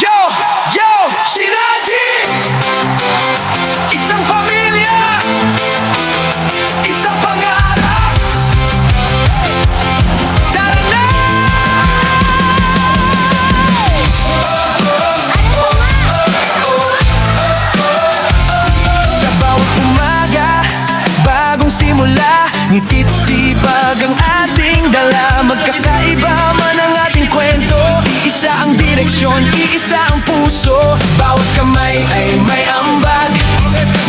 Yo! Yo! Shinaji! Isang pamilya! Isang pangarap! Tara na! Sa bawat umaga, bagong simula, ngitit sipag ang ating dala. Magkakaiba man ang ating kwento, iisa ang direksyon, iisa ang puso. Bawat kamay ay may ambag,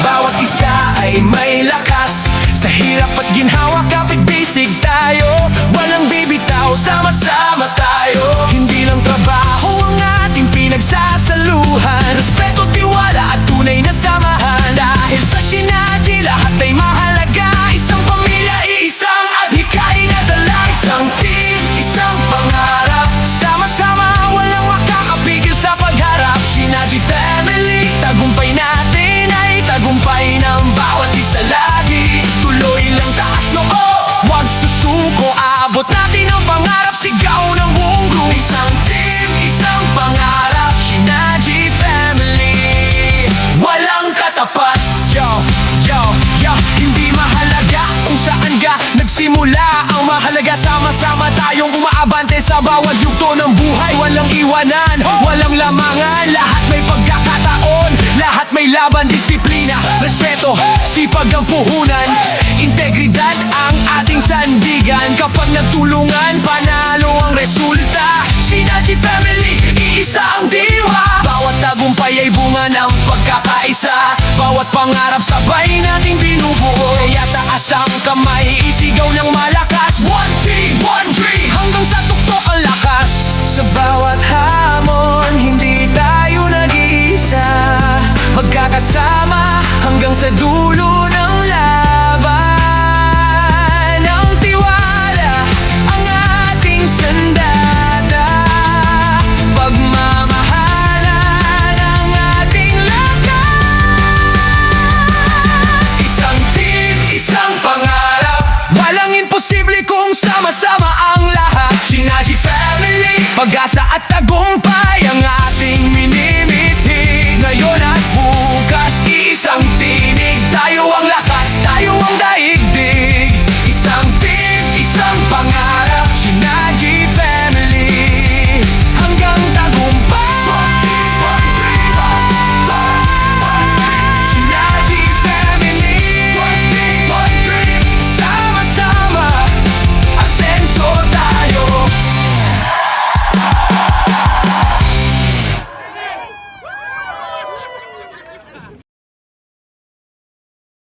bawat isa ay may lakas. Sa hirap at ginhawa, kapit-bisig tayo, walang bibitaw, sama-sama tayo. Hindi lang trabaho ang ating pinagsasaluhan, respeto, tiwala at tunay na samahan. Dahil sa Shinaji, lahat ay mahalaga. Isang pamilya, iisang adhikain na dala. Isang team, isang pangarap, sama-sama, walang makakapigil sa pagharap. Shinaji family, tagumpay natin ay tagumpay ng bawat isa lagi. Tuloy lang, taas noo, huwag susuko, abot natin ang pangarap, sigaw ng buong group. Isang team, isang pangarap, Shinaji family, walang katapat. Yo, yo, yo, hindi mahalaga kung saan ka nagsimula, ang mahalaga sama-sama tayong umaabante sa bawat yugto ng buhay. Walang iwanan, walang lamangan, lahat may pagkakataon, lahat may laban, disiplina, respeto, sipag ang puhunan, integridad ang ating sandigan. Kapag nagtulungan, panalo ang resulta. Shinaji family, iisa ang diwa. Bawat tagumpay ay bunga ng pagkakaisa, bawat pangarap sabay nating binubuo. Kaya taas ang kamay, isigaw ng malakas. One team, one dream, hanggang sa tuktok ang lakas. Sa bawat hamon, hindi tayo nag-iisa, magkakasama hanggang sa dulo ng laban. Ang tiwala, ang ating sandata, pagmamahalan ang ating lakas. Isang team, isang pangarap, walang imposible kung sama-sama ang lahat. Shinaji family, pag-asa at tagumpay ang ating